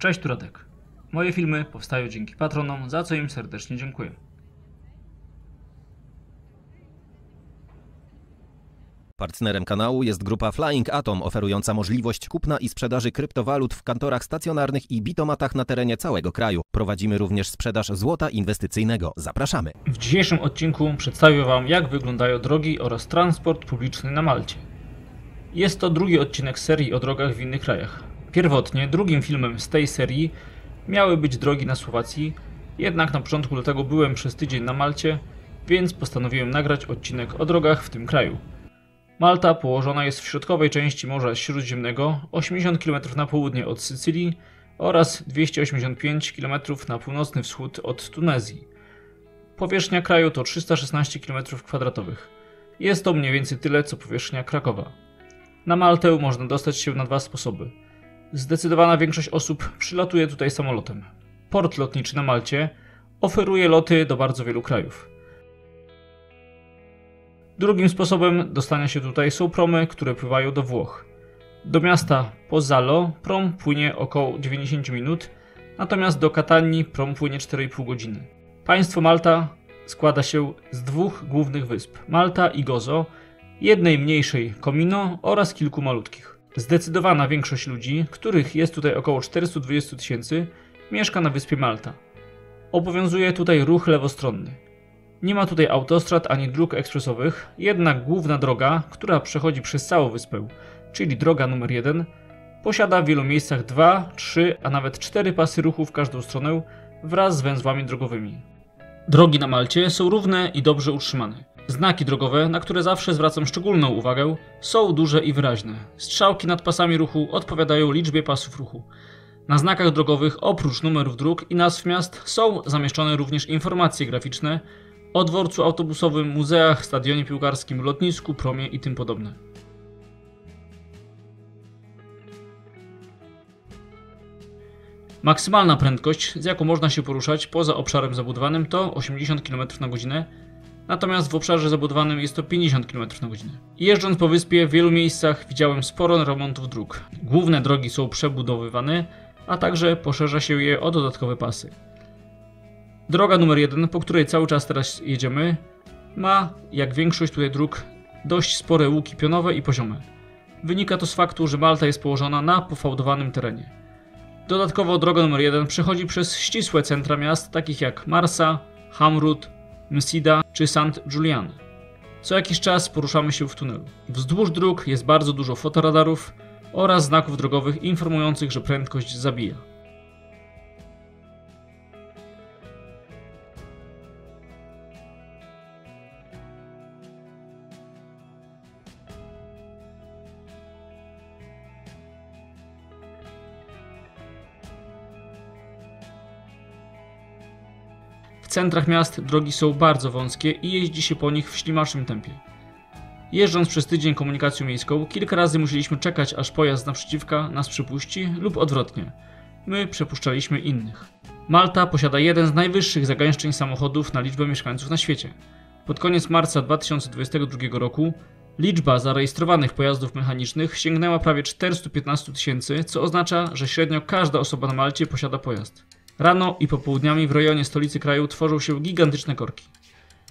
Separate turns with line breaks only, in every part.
Cześć, tu Radek. Moje filmy powstają dzięki patronom, za co im serdecznie dziękuję.
Partnerem kanału jest grupa Flying Atom, oferująca możliwość kupna i sprzedaży kryptowalut w kantorach stacjonarnych i bitomatach na terenie całego kraju. Prowadzimy również sprzedaż złota inwestycyjnego. Zapraszamy!
W dzisiejszym odcinku przedstawię Wam, jak wyglądają drogi oraz transport publiczny na Malcie. Jest to drugi odcinek serii o drogach w innych krajach. Pierwotnie drugim filmem z tej serii miały być drogi na Słowacji, jednak na początku lutego byłem przez tydzień na Malcie, więc postanowiłem nagrać odcinek o drogach w tym kraju. Malta położona jest w środkowej części Morza Śródziemnego, 80 km na południe od Sycylii oraz 285 km na północny wschód od Tunezji. Powierzchnia kraju to 316 km². Jest to mniej więcej tyle co powierzchnia Krakowa. Na Maltę można dostać się na dwa sposoby. Zdecydowana większość osób przylatuje tutaj samolotem. Port lotniczy na Malcie oferuje loty do bardzo wielu krajów. Drugim sposobem dostania się tutaj są promy, które pływają do Włoch. Do miasta Pozzallo prom płynie około 90 minut, natomiast do Catanii prom płynie 4,5 godziny. Państwo Malta składa się z dwóch głównych wysp, Malta i Gozo, jednej mniejszej Comino oraz kilku malutkich. Zdecydowana większość ludzi, których jest tutaj około 420 000, mieszka na wyspie Malta. Obowiązuje tutaj ruch lewostronny. Nie ma tutaj autostrad ani dróg ekspresowych, jednak główna droga, która przechodzi przez całą wyspę, czyli droga numer 1, posiada w wielu miejscach 2, 3, a nawet 4 pasy ruchu w każdą stronę wraz z węzłami drogowymi. Drogi na Malcie są równe i dobrze utrzymane. Znaki drogowe, na które zawsze zwracam szczególną uwagę, są duże i wyraźne. Strzałki nad pasami ruchu odpowiadają liczbie pasów ruchu. Na znakach drogowych oprócz numerów dróg i nazw miast są zamieszczone również informacje graficzne o dworcu autobusowym, muzeach, stadionie piłkarskim, lotnisku, promie i tym podobne. Maksymalna prędkość, z jaką można się poruszać poza obszarem zabudowanym, to 80 km na godzinę, natomiast w obszarze zabudowanym jest to 50 km na godzinę. Jeżdżąc po wyspie w wielu miejscach widziałem sporo remontów dróg. Główne drogi są przebudowywane, a także poszerza się je o dodatkowe pasy. Droga numer 1, po której cały czas teraz jedziemy, ma, jak większość tutaj dróg, dość spore łuki pionowe i poziome. Wynika to z faktu, że Malta jest położona na pofałdowanym terenie. Dodatkowo droga numer 1 przechodzi przez ścisłe centra miast takich jak Marsa, Hamrut, Msida czy St. Julian. Co jakiś czas poruszamy się w tunelu. Wzdłuż dróg jest bardzo dużo fotoradarów oraz znaków drogowych informujących, że prędkość zabija. W centrach miast drogi są bardzo wąskie i jeździ się po nich w ślimaczym tempie. Jeżdżąc przez tydzień komunikacją miejską, kilka razy musieliśmy czekać, aż pojazd naprzeciwka nas przepuści lub odwrotnie. My przepuszczaliśmy innych. Malta posiada jeden z najwyższych zagęszczeń samochodów na liczbę mieszkańców na świecie. Pod koniec marca 2022 roku liczba zarejestrowanych pojazdów mechanicznych sięgnęła prawie 415 000, co oznacza, że średnio każda osoba na Malcie posiada pojazd. Rano i popołudniami w rejonie stolicy kraju tworzą się gigantyczne korki.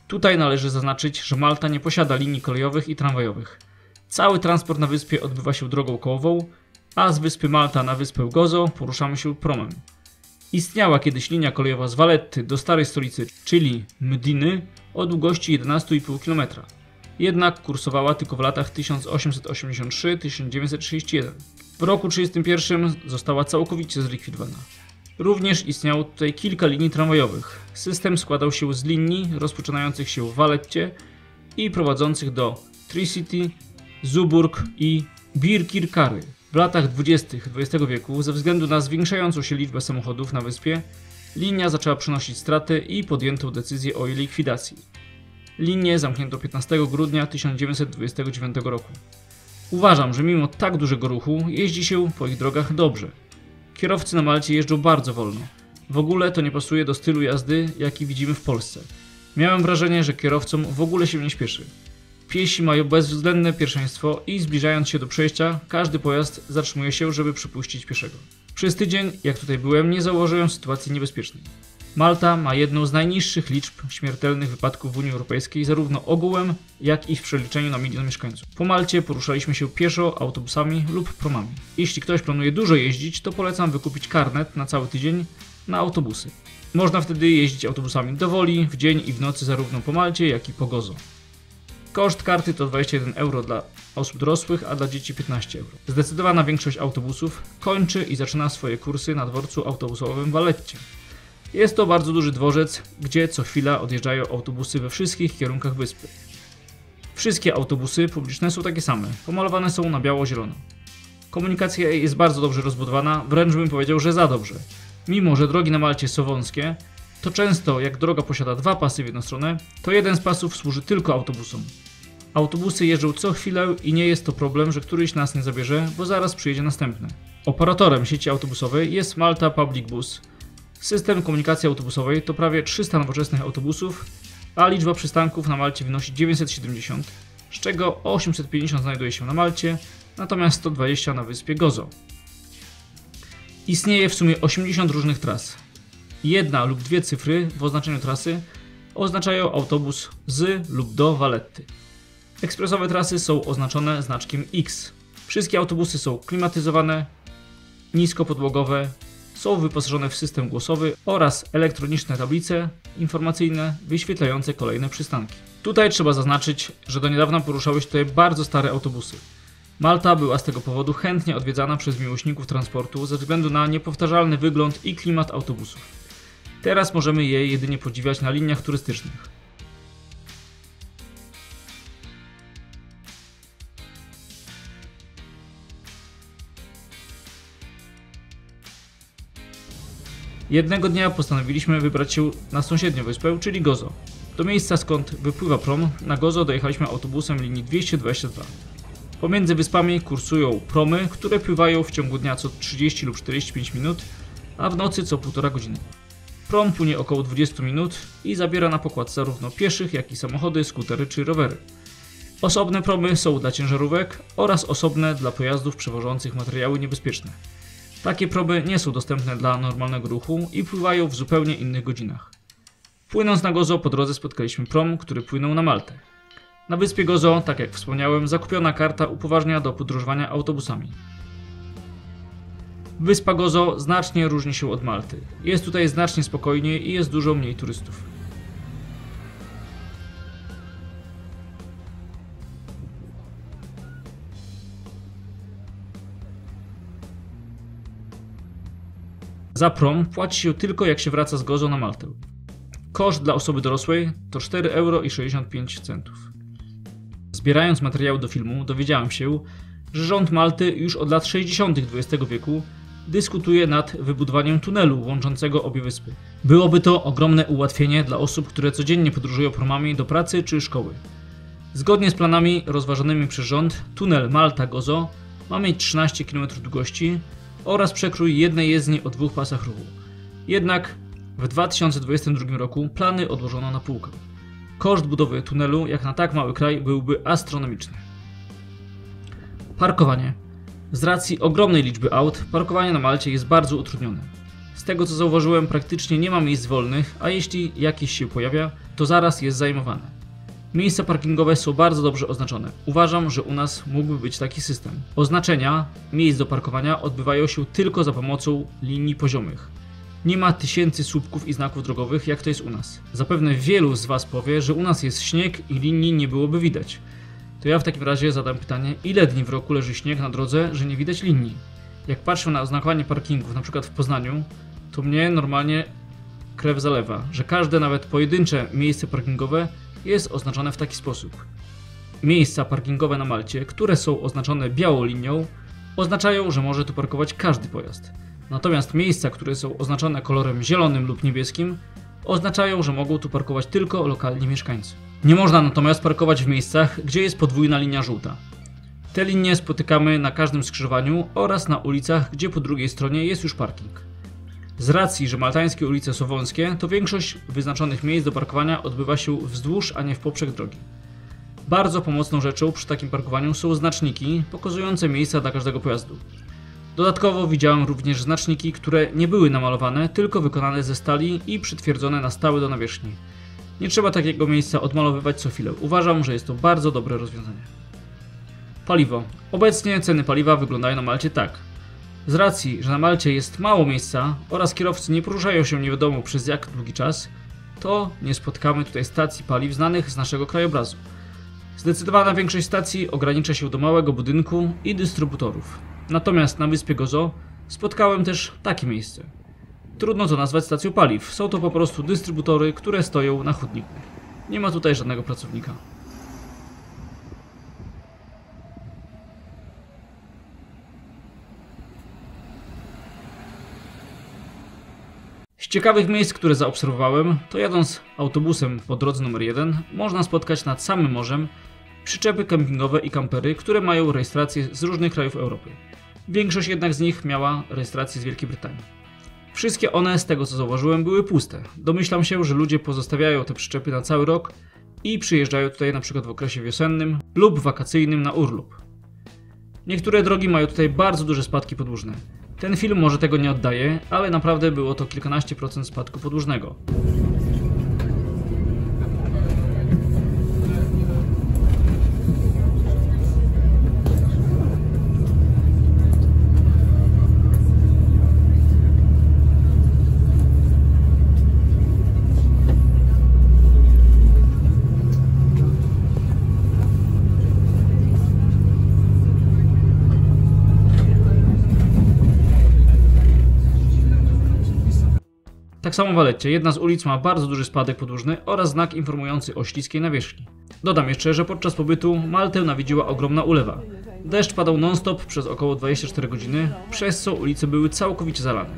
Tutaj należy zaznaczyć, że Malta nie posiada linii kolejowych i tramwajowych. Cały transport na wyspie odbywa się drogą kołową, a z wyspy Malta na wyspę Gozo poruszamy się promem. Istniała kiedyś linia kolejowa z Valletty do starej stolicy, czyli Mdiny, o długości 11,5 km. Jednak kursowała tylko w latach 1883-1931. W roku 1931 została całkowicie zlikwidowana. Również istniało tutaj kilka linii tramwajowych. System składał się z linii rozpoczynających się w Valletcie i prowadzących do Tricity, Zuburg i Birkirkary. W latach 20. XX wieku, ze względu na zwiększającą się liczbę samochodów na wyspie, linia zaczęła przynosić straty i podjęto decyzję o jej likwidacji. Linię zamknięto 15 grudnia 1929 roku. Uważam, że mimo tak dużego ruchu jeździ się po ich drogach dobrze. Kierowcy na Malcie jeżdżą bardzo wolno. W ogóle to nie pasuje do stylu jazdy, jaki widzimy w Polsce. Miałem wrażenie, że kierowcom w ogóle się nie śpieszy. Piesi mają bezwzględne pierwszeństwo i zbliżając się do przejścia, każdy pojazd zatrzymuje się, żeby przepuścić pieszego. Przez tydzień, jak tutaj byłem, nie zauważyłem sytuacji niebezpiecznej. Malta ma jedną z najniższych liczb śmiertelnych wypadków w Unii Europejskiej, zarówno ogółem, jak i w przeliczeniu na 1 milion mieszkańców. Po Malcie poruszaliśmy się pieszo, autobusami lub promami. Jeśli ktoś planuje dużo jeździć, to polecam wykupić karnet na cały tydzień na autobusy. Można wtedy jeździć autobusami do woli, w dzień i w nocy zarówno po Malcie, jak i po Gozo. Koszt karty to 21 euro dla osób dorosłych, a dla dzieci 15 euro. Zdecydowana większość autobusów kończy i zaczyna swoje kursy na dworcu autobusowym w Valletcie. Jest to bardzo duży dworzec, gdzie co chwila odjeżdżają autobusy we wszystkich kierunkach wyspy. Wszystkie autobusy publiczne są takie same, pomalowane są na biało-zielono. Komunikacja jest bardzo dobrze rozbudowana, wręcz bym powiedział, że za dobrze. Mimo że drogi na Malcie są wąskie, to często jak droga posiada 2 pasy w jedną stronę, to jeden z pasów służy tylko autobusom. Autobusy jeżdżą co chwilę i nie jest to problem, że któryś nas nie zabierze, bo zaraz przyjedzie następny. Operatorem sieci autobusowej jest Malta Public Bus. System komunikacji autobusowej to prawie 300 nowoczesnych autobusów, a liczba przystanków na Malcie wynosi 970, z czego 850 znajduje się na Malcie, natomiast 120 na wyspie Gozo. Istnieje w sumie 80 różnych tras. 1 lub 2 cyfry w oznaczeniu trasy oznaczają autobus z lub do Valletty. Ekspresowe trasy są oznaczone znaczkiem X. Wszystkie autobusy są klimatyzowane, niskopodłogowe, są wyposażone w system głosowy oraz elektroniczne tablice informacyjne wyświetlające kolejne przystanki. Tutaj trzeba zaznaczyć, że do niedawna poruszały się tutaj bardzo stare autobusy. Malta była z tego powodu chętnie odwiedzana przez miłośników transportu ze względu na niepowtarzalny wygląd i klimat autobusów. Teraz możemy je jedynie podziwiać na liniach turystycznych. Jednego dnia postanowiliśmy wybrać się na sąsiednią wyspę, czyli Gozo. Do miejsca, skąd wypływa prom, na Gozo dojechaliśmy autobusem linii 222. Pomiędzy wyspami kursują promy, które pływają w ciągu dnia co 30 lub 45 minut, a w nocy co 1,5 godziny. Prom płynie około 20 minut i zabiera na pokład zarówno pieszych, jak i samochody, skutery czy rowery. Osobne promy są dla ciężarówek oraz osobne dla pojazdów przewożących materiały niebezpieczne. Takie promy nie są dostępne dla normalnego ruchu i pływają w zupełnie innych godzinach. Płynąc na Gozo po drodze spotkaliśmy prom, który płynął na Maltę. Na wyspie Gozo, tak jak wspomniałem, zakupiona karta upoważnia do podróżowania autobusami. Wyspa Gozo znacznie różni się od Malty. Jest tutaj znacznie spokojniej i jest dużo mniej turystów. Za prom płaci się tylko jak się wraca z Gozo na Maltę. Koszt dla osoby dorosłej to 4,65 euro. Zbierając materiały do filmu, dowiedziałem się, że rząd Malty już od lat 60. XX wieku dyskutuje nad wybudowaniem tunelu łączącego obie wyspy. Byłoby to ogromne ułatwienie dla osób, które codziennie podróżują promami do pracy czy szkoły. Zgodnie z planami rozważanymi przez rząd, tunel Malta-Gozo ma mieć 13 km długości oraz przekrój jednej jezdni o 2 pasach ruchu. Jednak w 2022 roku plany odłożono na półkę. Koszt budowy tunelu, jak na tak mały kraj, byłby astronomiczny. Parkowanie. Z racji ogromnej liczby aut, parkowanie na Malcie jest bardzo utrudnione. Z tego co zauważyłem, praktycznie nie ma miejsc wolnych, a jeśli jakieś się pojawia, to zaraz jest zajmowane. Miejsca parkingowe są bardzo dobrze oznaczone. Uważam, że u nas mógłby być taki system. Oznaczenia miejsc do parkowania odbywają się tylko za pomocą linii poziomych. Nie ma tysięcy słupków i znaków drogowych, jak to jest u nas. Zapewne wielu z Was powie, że u nas jest śnieg i linii nie byłoby widać. To ja w takim razie zadam pytanie, ile dni w roku leży śnieg na drodze, że nie widać linii? Jak patrzę na oznakowanie parkingów, na przykład w Poznaniu, to mnie normalnie krew zalewa, że każde nawet pojedyncze miejsce parkingowe jest oznaczone w taki sposób. Miejsca parkingowe na Malcie, które są oznaczone białą linią, oznaczają, że może tu parkować każdy pojazd. Natomiast miejsca, które są oznaczone kolorem zielonym lub niebieskim, oznaczają, że mogą tu parkować tylko lokalni mieszkańcy. Nie można natomiast parkować w miejscach, gdzie jest podwójna linia żółta. Te linie spotykamy na każdym skrzyżowaniu oraz na ulicach, gdzie po drugiej stronie jest już parking. Z racji, że maltańskie ulice są wąskie, to większość wyznaczonych miejsc do parkowania odbywa się wzdłuż, a nie w poprzek drogi. Bardzo pomocną rzeczą przy takim parkowaniu są znaczniki pokazujące miejsca dla każdego pojazdu. Dodatkowo widziałem również znaczniki, które nie były namalowane, tylko wykonane ze stali i przytwierdzone na stałe do nawierzchni. Nie trzeba takiego miejsca odmalowywać co chwilę. Uważam, że jest to bardzo dobre rozwiązanie. Paliwo. Obecnie ceny paliwa wyglądają na Malcie tak. Z racji, że na Malcie jest mało miejsca oraz kierowcy nie poruszają się nie wiadomo przez jak długi czas, to nie spotkamy tutaj stacji paliw znanych z naszego krajobrazu. Zdecydowana większość stacji ogranicza się do małego budynku i dystrybutorów. Natomiast na wyspie Gozo spotkałem też takie miejsce. Trudno to nazwać stacją paliw, są to po prostu dystrybutory, które stoją na chodniku. Nie ma tutaj żadnego pracownika. Z ciekawych miejsc, które zaobserwowałem, to jadąc autobusem po drodze numer 1 można spotkać nad samym morzem przyczepy kempingowe i kampery, które mają rejestrację z różnych krajów Europy. Większość jednak z nich miała rejestrację z Wielkiej Brytanii. Wszystkie one, z tego co zauważyłem, były puste. Domyślam się, że ludzie pozostawiają te przyczepy na cały rok i przyjeżdżają tutaj np. w okresie wiosennym lub wakacyjnym na urlop. Niektóre drogi mają tutaj bardzo duże spadki podłużne. Ten film może tego nie oddaje, ale naprawdę było to kilkanaście procent spadku podłużnego. Tak samo w Valetcie, jedna z ulic ma bardzo duży spadek podłużny oraz znak informujący o śliskiej nawierzchni. Dodam jeszcze, że podczas pobytu Maltę nawiedziła ogromna ulewa. Deszcz padał non-stop przez około 24 godziny, przez co ulice były całkowicie zalane.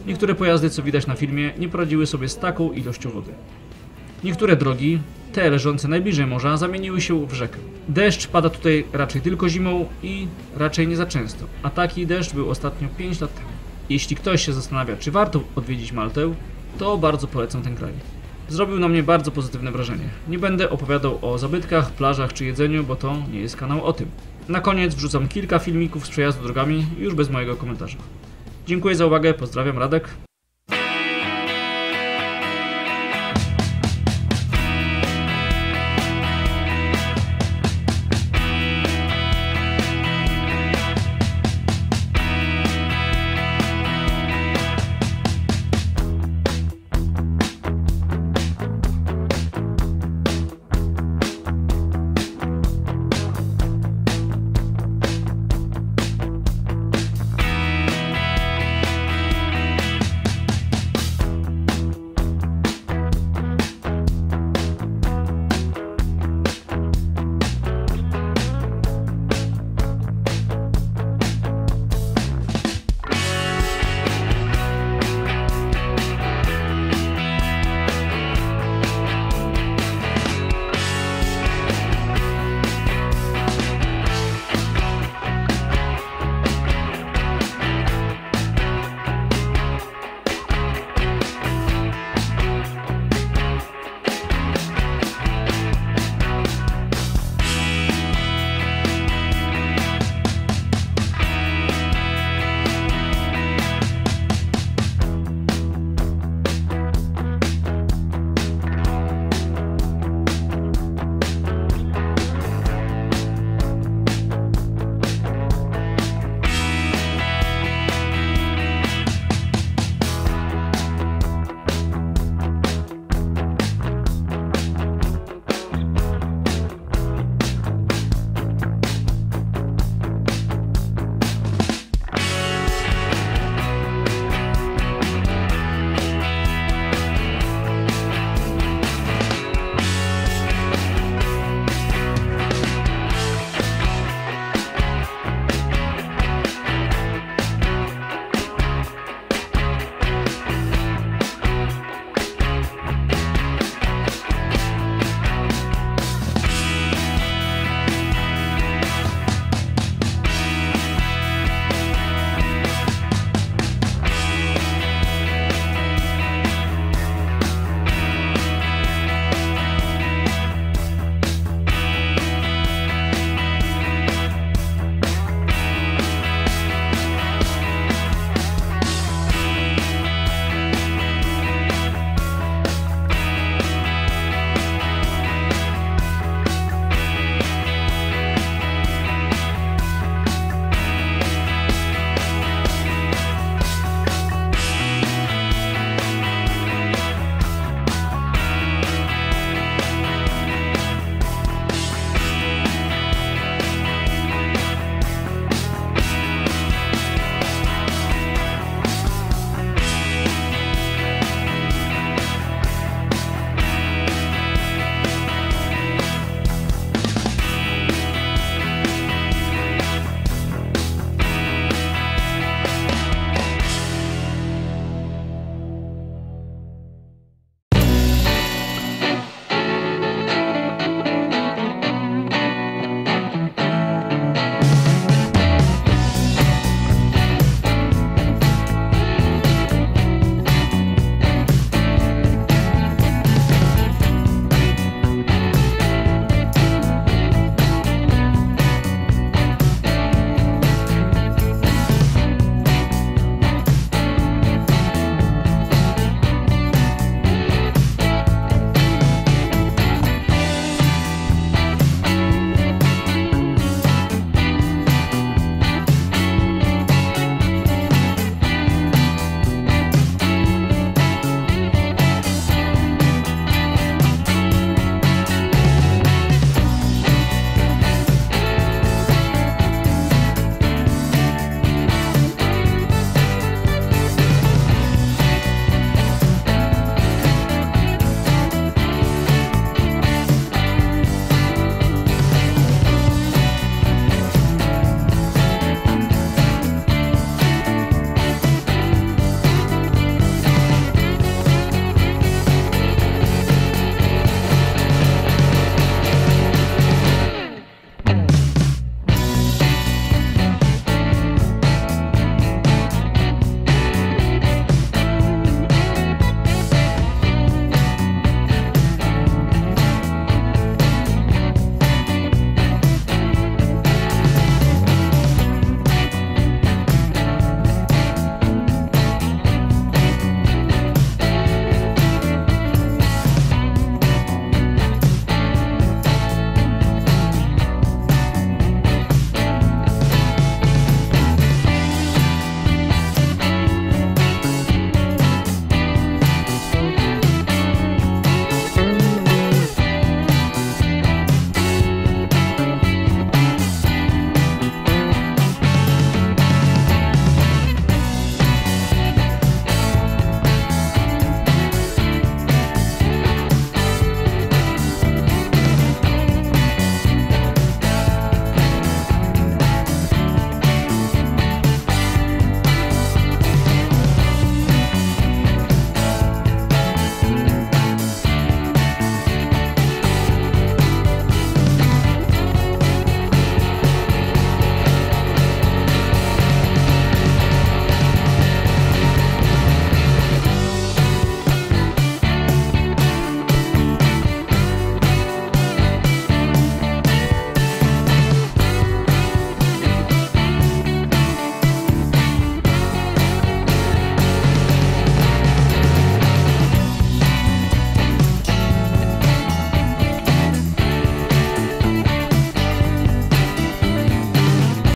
Niektóre pojazdy, co widać na filmie, nie poradziły sobie z taką ilością wody. Niektóre drogi, te leżące najbliżej morza, zamieniły się w rzekę. Deszcz pada tutaj raczej tylko zimą i raczej nie za często, a taki deszcz był ostatnio 5 lat temu. Jeśli ktoś się zastanawia, czy warto odwiedzić Maltę, to bardzo polecam ten kraj. Zrobił na mnie bardzo pozytywne wrażenie. Nie będę opowiadał o zabytkach, plażach czy jedzeniu, bo to nie jest kanał o tym. Na koniec wrzucam kilka filmików z przejazdu drogami, już bez mojego komentarza. Dziękuję za uwagę, pozdrawiam, Radek.